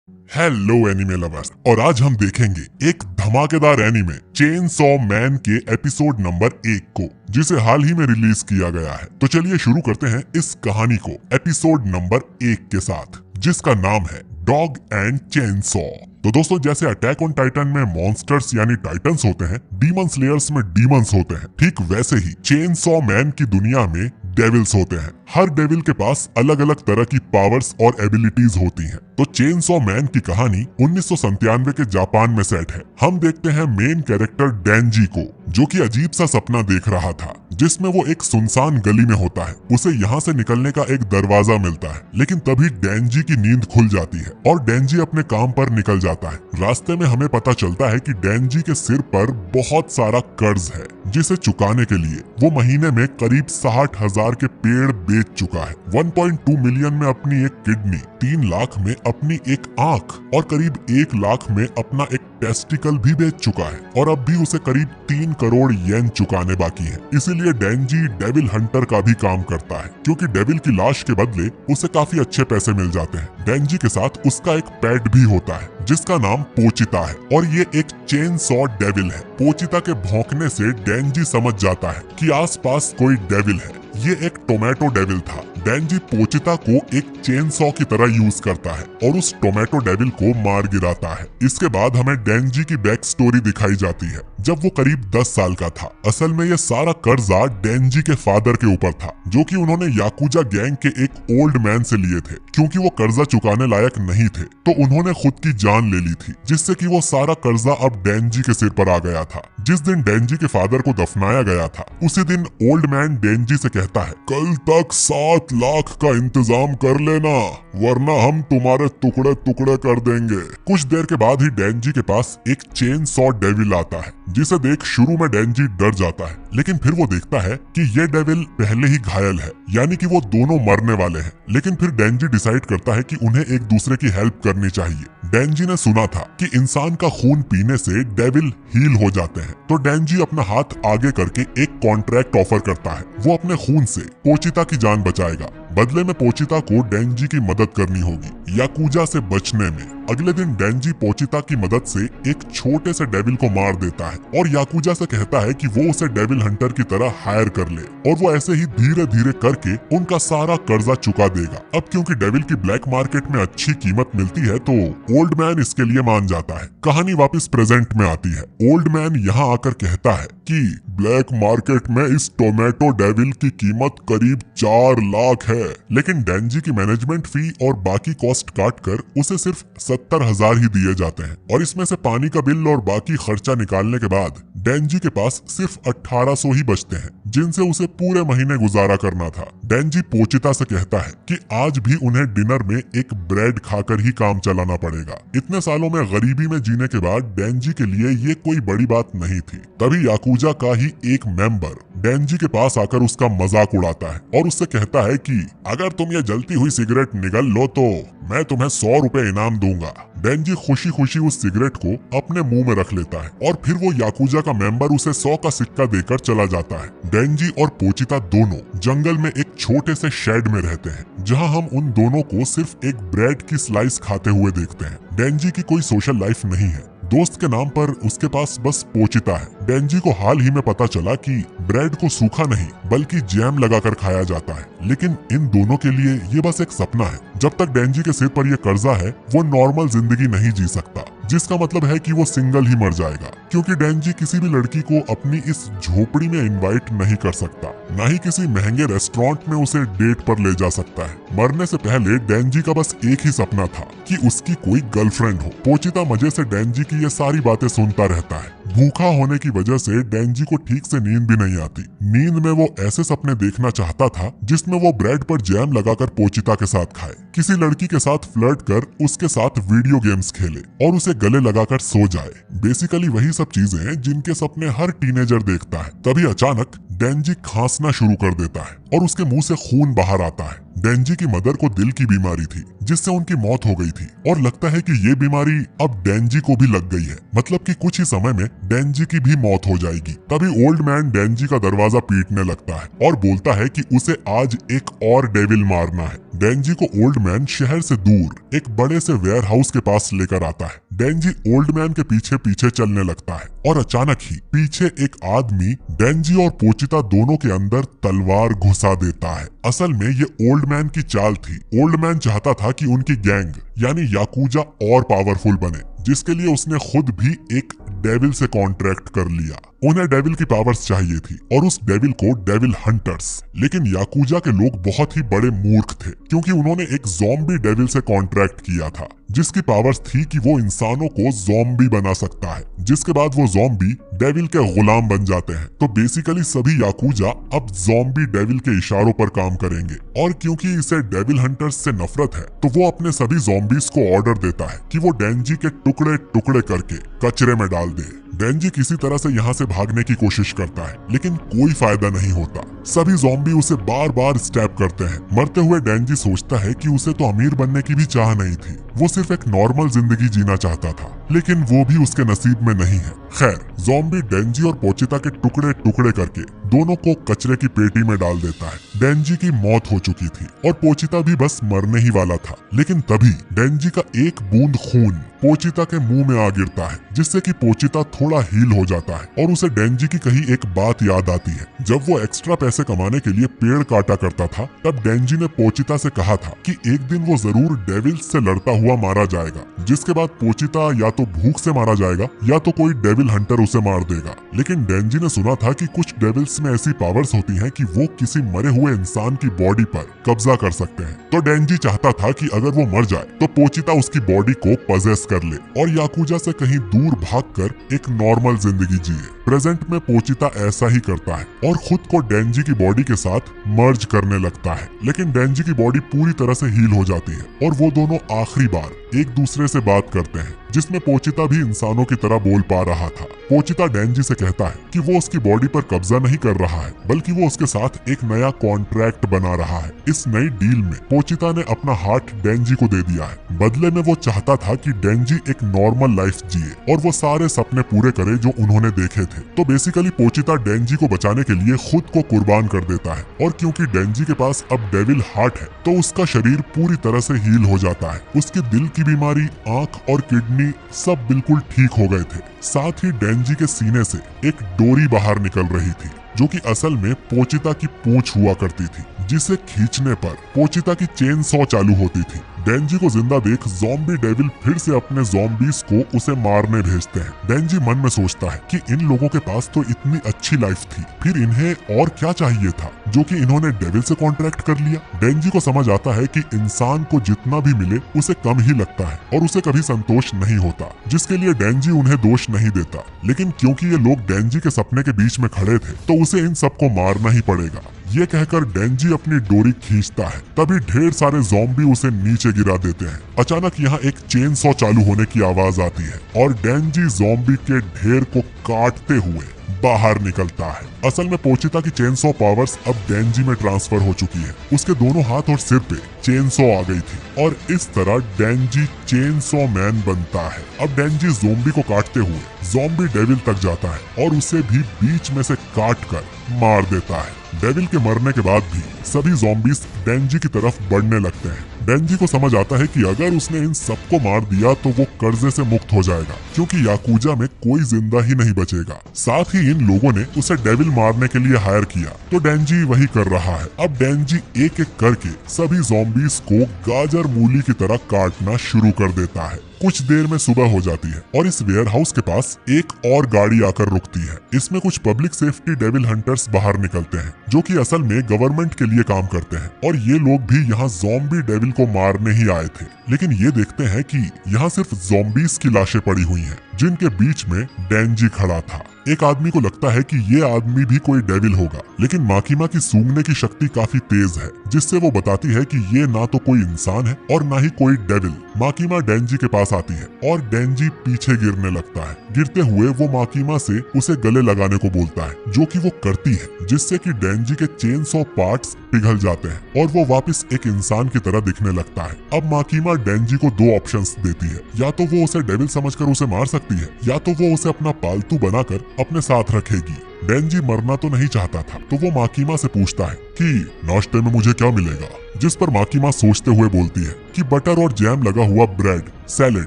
Hello anime lovers, और आज हम देखेंगे एक धमाकेदार एनिमे चेन सॉ मैन के एपिसोड नंबर 1 को, जिसे हाल ही में रिलीज किया गया है। तो चलिए शुरू करते हैं इस कहानी को एपिसोड नंबर 1 के साथ, जिसका नाम है डॉग एंड चेन सॉ। तो दोस्तों, जैसे अटैक ऑन टाइटन में मॉन्स्टर्स यानी टाइटन्स होते हैं, डीमन स्लेयर्स में डीमंस होते हैं, ठीक वैसे ही चेन सॉ मैन की दुनिया में डेविल्स होते हैं। हर डेविल के पास अलग अलग तरह की पावर्स और एबिलिटीज होती हैं। तो चेन सॉ मैन की कहानी 1997 के जापान में सेट है। हम देखते हैं मेन कैरेक्टर डेंजी को, जो कि अजीब सा सपना देख रहा था, जिसमें वो एक सुनसान गली में होता है। उसे यहाँ से निकलने का एक दरवाजा मिलता है, लेकिन तभी डेंजी की नींद खुल जाती है और डेंजी अपने काम पर निकल जाता है। रास्ते में हमें पता चलता है कि डेंजी के सिर पर बहुत सारा कर्ज है, जिसे चुकाने के लिए वो महीने में करीब 60,000 के पेड़ बेच चुका है। 1.2 मिलियन में अपनी एक किडनी, 3 लाख में अपनी एक आंख और करीब 1 लाख में अपना एक टेस्टिकल भी बेच चुका है, और अब भी उसे करीब 3 करोड़ येन चुकाने बाकी है। इसीलिए डेंजी डेविल हंटर का भी काम करता है, क्योंकि डेविल की लाश के बदले उसे काफी अच्छे पैसे मिल जाते हैं। डेंजी के साथ उसका एक पेट भी होता है, जिसका नाम पोचिता है, और ये एक चेन सॉ डेविल है। पोचिता के भौंकने से डेंजी समझ जाता है कि आसपास कोई डेविल है। ये एक टोमेटो डेविल था। डेंजी पोचिता को एक चेन सॉ की तरह यूज करता है और उस टोमेटो डेविल को मार गिराता है। इसके बाद हमें डेंजी की बैक स्टोरी दिखाई जाती है, जब वो करीब 10 साल का था। असल में ये सारा कर्जा डेंजी के फादर के ऊपर था, जो कि उन्होंने याकुजा गैंग के एक ओल्ड मैन से लिए थे। क्योंकि वो कर्जा चुकाने लायक नहीं थे, तो उन्होंने खुद की जान ले ली थी, जिससे कि वो सारा कर्जा अब डेंजी के सिर पर आ गया था। जिस दिन डेंजी के फादर को दफनाया गया था, उसी दिन ओल्ड मैन डेंजी से कहता है, कल तक 7 लाख का इंतजाम कर लेना, वरना हम तुम्हारे टुकड़े टुकड़े कर देंगे। कुछ देर के बाद ही डेंजी के पास एक चेन सॉ डेविल आता है, जिसे देख शुरू में डेंजी डर जाता है, लेकिन फिर वो देखता है कि ये डेविल पहले ही घायल है, यानी कि वो दोनों मरने वाले हैं। लेकिन फिर डेंजी डिसाइड करता है कि उन्हें एक दूसरे की हेल्प करनी चाहिए। डेंजी ने सुना था कि इंसान का खून पीने से डेविल हील हो जाते हैं, तो डेंजी अपना हाथ आगे करके एक कॉन्ट्रैक्ट ऑफर करता है। वो अपने खून से पोचिता की जान बचाएगा। बदले में पोचिता को डेंजी की मदद करनी होगी याकुजा से बचने में। अगले दिन डेंजी पोचिता की मदद से एक छोटे से डेविल को मार देता है और याकुजा से कहता है कि वो उसे डेविल हंटर की तरह हायर कर ले, और वो ऐसे ही धीरे धीरे करके उनका सारा कर्जा चुका देगा। अब क्योंकि डेविल की ब्लैक मार्केट में अच्छी कीमत मिलती है, तो ओल्ड मैन इसके लिए मान जाता है। कहानी वापस प्रेजेंट में आती है। ओल्ड मैन यहाँ आकर कहता है कि ब्लैक मार्केट में इस टोमेटो डेविल की कीमत करीब 4 लाख है, लेकिन डेंजी की मैनेजमेंट फी और बाकी कॉस्ट काट कर उसे सिर्फ 70,000 ही दिए जाते हैं, और इसमें से पानी का बिल और बाकी खर्चा निकालने के बाद डेंजी के पास सिर्फ 1800 ही बचते हैं, जिनसे उसे पूरे महीने गुजारा करना था। डेंजी पोचिता से कहता है कि आज भी उन्हें डिनर में एक ब्रेड खाकर ही काम चलाना पड़ेगा। इतने सालों में गरीबी में जीने के बाद डेंजी के लिए ये कोई बड़ी बात नहीं थी। तभी याकुजा का ही एक मेंबर डेंजी के पास आकर उसका मजाक उड़ाता है और उससे कहता है कि अगर तुम ये जलती हुई सिगरेट निगल लो तो मैं तुम्हें 100 रुपए इनाम दूंगा। डेंजी खुशी खुशी उस सिगरेट को अपने मुंह में रख लेता है, और फिर वो याकुजा का मेंबर उसे 100 का सिक्का देकर चला जाता है। डेंजी और पोचिता दोनों जंगल में एक छोटे से शेड में रहते हैं, जहां हम उन दोनों को सिर्फ एक ब्रेड की स्लाइस खाते हुए देखते हैं। डेंजी की कोई सोशल लाइफ नहीं है। दोस्त के नाम पर उसके पास बस पोचिता है। डेंजी को हाल ही में पता चला कि ब्रेड को सूखा नहीं बल्कि जैम लगाकर खाया जाता है, लेकिन इन दोनों के लिए ये बस एक सपना है। जब तक डेंजी के सिर पर ये कर्जा है, वो नॉर्मल जिंदगी नहीं जी सकता, जिसका मतलब है कि वो सिंगल ही मर जाएगा, क्योंकि डेंजी किसी भी लड़की को अपनी इस झोपड़ी में इनवाइट नहीं कर सकता, न ही किसी महंगे रेस्टोरेंट में उसे डेट पर ले जा सकता है। मरने से पहले डेंजी का बस एक ही सपना था कि उसकी कोई गर्लफ्रेंड हो। पोचिता मजे से डेंजी की ये सारी बातें सुनता रहता है। भूखा होने की वजह से डेंजी को ठीक से नींद भी नहीं आती। नींद में वो ऐसे सपने देखना चाहता था जिसमें वो ब्रेड पर जैम लगाकर पोचिता के साथ खाए, किसी लड़की के साथ फ्लर्ट कर उसके साथ वीडियो गेम्स खेले और उसे गले लगाकर सो जाए। बेसिकली वही सब चीजें जिनके सपने हर टीनेजर देखता है। तभी अचानक डेंजी खांसना शुरू कर देता है और उसके मुंह से खून बाहर आता है। डेंजी की मदर को दिल की बीमारी थी जिससे उनकी मौत हो गई थी और लगता है कि ये बीमारी अब डेंजी को भी लग गई है, मतलब कि कुछ ही समय में डेंजी की भी मौत हो जाएगी। तभी ओल्ड मैन डेंजी का दरवाजा पीटने लगता है और बोलता है कि उसे आज एक और डेविल मारना है। डेंजी को ओल्ड मैन शहर से दूर एक बड़े से वेयर हाउस के पास लेकर आता है। डेंजी ओल्ड मैन के पीछे पीछे चलने लगता है और अचानक ही पीछे एक आदमी डेंजी और पोचिता दोनों के अंदर तलवार घुसा देता है। असल में ये ओल्ड मैन की चाल थी। ओल्ड मैन चाहता था कि उनकी गैंग यानी याकूजा और पावरफुल बने, जिसके लिए उसने खुद भी एक डेविल से कॉन्ट्रैक्ट कर लिया। उन्हें डेविल की पावर्स चाहिए थी और उस डेविल को डेविल हंटर्स। लेकिन याकूजा के लोग बहुत ही बड़े मूर्ख थे क्योंकि उन्होंने एक ज़ॉम्बी डेविल से कॉन्ट्रैक्ट किया था जिसकी पावर्स थी कि वो इंसानों को ज़ॉम्बी बना सकता है, जिसके बाद वो ज़ॉम्बी डेविल के गुलाम बन जाते हैं। तो बेसिकली सभी याकूजा अब ज़ॉम्बी डेविल के इशारों पर काम करेंगे और क्योंकि इसे डेविल हंटर्स से नफरत है तो वो अपने सभी ज़ॉम्बीज को ऑर्डर देता है कि वो डेंजी के टुकड़े टुकड़े करके कचरे में डाल दे। डेंजी किसी तरह से यहाँ से भागने की कोशिश करता है लेकिन कोई फायदा नहीं होता। सभी ज़ॉम्बी उसे बार बार स्टैब करते हैं। मरते हुए डेंजी सोचता है कि उसे तो अमीर बनने की भी चाह नहीं थी, वो सिर्फ एक नॉर्मल जिंदगी जीना चाहता था, लेकिन वो भी उसके नसीब में नहीं है। खैर, ज़ॉम्बी डेंजी और पोचिता के टुकड़े टुकड़े करके दोनों को कचरे की पेटी में डाल देता है। डेंजी की मौत हो चुकी थी और पोचिता भी बस मरने ही वाला था, लेकिन तभी डेंजी का एक बूंद खून पोचिता के मुंह में आ गिरता है जिससे कि पोचिता थोड़ा हील हो जाता है और उसे डेंजी की कही एक बात याद आती है। जब वो एक्स्ट्रा पैसे कमाने के लिए पेड़ काटा करता था तब डेंजी ने पोचिता से कहा था कि एक दिन वो जरूर डेविल्स से लड़ता हुआ मारा जाएगा, जिसके बाद पोचिता या तो भूख से मारा जाएगा या तो कोई डेविल हंटर उसे मार देगा। लेकिन डेंजी ने सुना था कि कुछ डेविल्स में ऐसी पावर्स होती हैं कि वो किसी मरे हुए इंसान की बॉडी पर कब्जा कर सकते हैं। तो डेंजी चाहता था कि अगर वो मर जाए तो पोचिता उसकी बॉडी को पजेस कर ले और याकूजा से कहीं दूर भागकर एक नॉर्मल जिंदगी जिए। प्रेजेंट में पोचिता ऐसा ही करता है और खुद को डेंजी की बॉडी के साथ मर्ज करने लगता है, लेकिन डेंजी की बॉडी पूरी तरह से हील हो जाती है और वो दोनों आखिरी बार एक दूसरे से बात करते हैं जिसमें पोचिता भी इंसानों की तरह बोल पा रहा था। पोचिता डेंजी से कहता है कि वो उसकी बॉडी पर कब्जा नहीं कर रहा है बल्कि वो उसके साथ एक नया कॉन्ट्रैक्ट बना रहा है। इस नई डील में पोचिता ने अपना हार्ट डेंजी को दे दिया है। बदले में वो चाहता था कि डेंजी एक नॉर्मल लाइफ जिए और वो सारे सपने पूरे करे जो उन्होंने देखे थे। तो बेसिकली पोचिता डेंजी को बचाने के लिए खुद को कुर्बान कर देता है और क्योंकि डेंजी के पास अब डेविल हार्ट है तो उसका शरीर पूरी तरह से हील हो जाता है। उसकी दिल की बीमारी, आंख और किडनी सब बिल्कुल ठीक हो गए थे। साथ ही डेंजी के सीने से एक डोरी बाहर निकल रही थी जो कि असल में पोचिता की पूंछ हुआ करती थी, जिसे खींचने पर पोचिता की चेन सॉ चालू होती थी। डेंजी को जिंदा देख ज़ॉम्बी डेविल फिर से अपने ज़ॉम्बीज को उसे मारने भेजते हैं। डेंजी मन में सोचता है कि इन लोगों के पास तो इतनी अच्छी लाइफ थी, फिर इन्हें और क्या चाहिए था जो कि इन्होंने डेविल से कॉन्ट्रैक्ट कर लिया। डेंजी को समझ आता है कि इंसान को जितना भी मिले उसे कम ही लगता है और उसे कभी संतोष नहीं होता, जिसके लिए डेंजी उन्हें दोष नहीं देता। लेकिन क्योंकि ये लोग डेंजी के सपने के बीच में खड़े थे तो उसे इन सबको मारना ही पड़ेगा। ये कहकर डेंजी अपनी डोरी खींचता है, तभी ढेर सारे ज़ॉम्बी उसे नीचे गिरा देते हैं। अचानक यहाँ एक चेन सॉ चालू होने की आवाज आती है और डेंजी ज़ॉम्बी के ढेर को काटते हुए बाहर निकलता है। असल में पोचिता की चेन सॉ पावर्स अब डेंजी में ट्रांसफर हो चुकी है। उसके दोनों हाथ और सिर पे चेन सॉ आ गई थी और इस तरह डेंजी चेन सॉ मैन बनता है। अब डेंजी ज़ॉम्बी को काटते हुए ज़ॉम्बी डेविल तक जाता है और उसे भी बीच में से काट कर मार देता है। डेविल के मरने के बाद भी सभी ज़ॉम्बीज डेंजी की तरफ बढ़ने लगते हैं। डेंजी को समझ आता है कि अगर उसने इन सबको मार दिया तो वो कर्जे से मुक्त हो जाएगा, क्योंकि याकूजा में कोई जिंदा ही नहीं बचेगा। साथ ही इन लोगों ने उसे डेविल मारने के लिए हायर किया, तो डेंजी वही कर रहा है। अब डेंजी एक एक करके सभी ज़ॉम्बीज को गाजर मूली की तरह काटना शुरू कर देता है। कुछ देर में सुबह हो जाती है और इस वेयर हाउस के पास एक और गाड़ी आकर रुकती है। इसमें कुछ पब्लिक सेफ्टी डेविल हंटर्स बाहर निकलते हैं जो कि असल में गवर्नमेंट के लिए काम करते हैं और ये लोग भी यहाँ ज़ॉम्बी डेविल को मारने ही आए थे। लेकिन ये देखते हैं कि यहाँ सिर्फ ज़ॉम्बीज की लाशें पड़ी हुई हैं। जिनके बीच में डेंजी खड़ा था। एक आदमी को लगता है कि ये आदमी भी कोई डेविल होगा, लेकिन माकीमा की सूंघने की शक्ति काफी तेज है, जिससे वो बताती है कि ये ना तो कोई इंसान है और ना ही कोई डेविल। माकीमा डेंजी के पास आती है और डेंजी पीछे गिरने लगता है। गिरते हुए वो माकीमा से उसे गले लगाने को बोलता है, जो कि वो करती है, जिससे कि डेंजी के चेन सॉ पार्ट्स पिघल जाते हैं और वो वापस एक इंसान की तरह दिखने लगता है। अब माकीमा डेंजी को दो ऑप्शंस देती है, या तो वो उसे डेविल समझकर उसे मार सकती है, या तो वो उसे अपना पालतू बनाकर अपने साथ रखेगी। डेंजी मरना तो नहीं चाहता था, तो वो माकीमा से पूछता है कि नाश्ते में मुझे क्या मिलेगा, जिस पर माकीमा सोचते हुए बोलती है कि बटर और जैम लगा हुआ ब्रेड, सैलेड,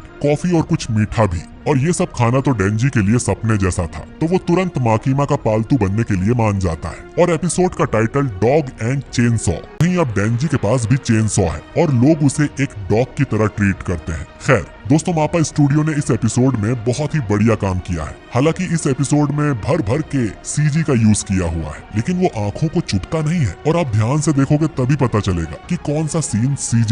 कॉफी और कुछ मीठा भी। और ये सब खाना तो डेंजी के लिए सपने जैसा था, तो वो तुरंत माकीमा का पालतू बनने के लिए मान जाता है। और एपिसोड का title dog and chain saw. वहीं अब डेंजी के पास भी चेन सॉ है और लोग उसे एक डॉग की तरह ट्रीट करते हैं। खैर दोस्तों, मापा स्टूडियो ने इस एपिसोड में बहुत ही बढ़िया काम किया है। हालांकि इस एपिसोड में भर भर के सीजी का यूज किया हुआ है, लेकिन वो आंखों को चुभता नहीं है और आप ध्यान से देखोगे तभी पता चलेगा कि कौन सा सीन सीजी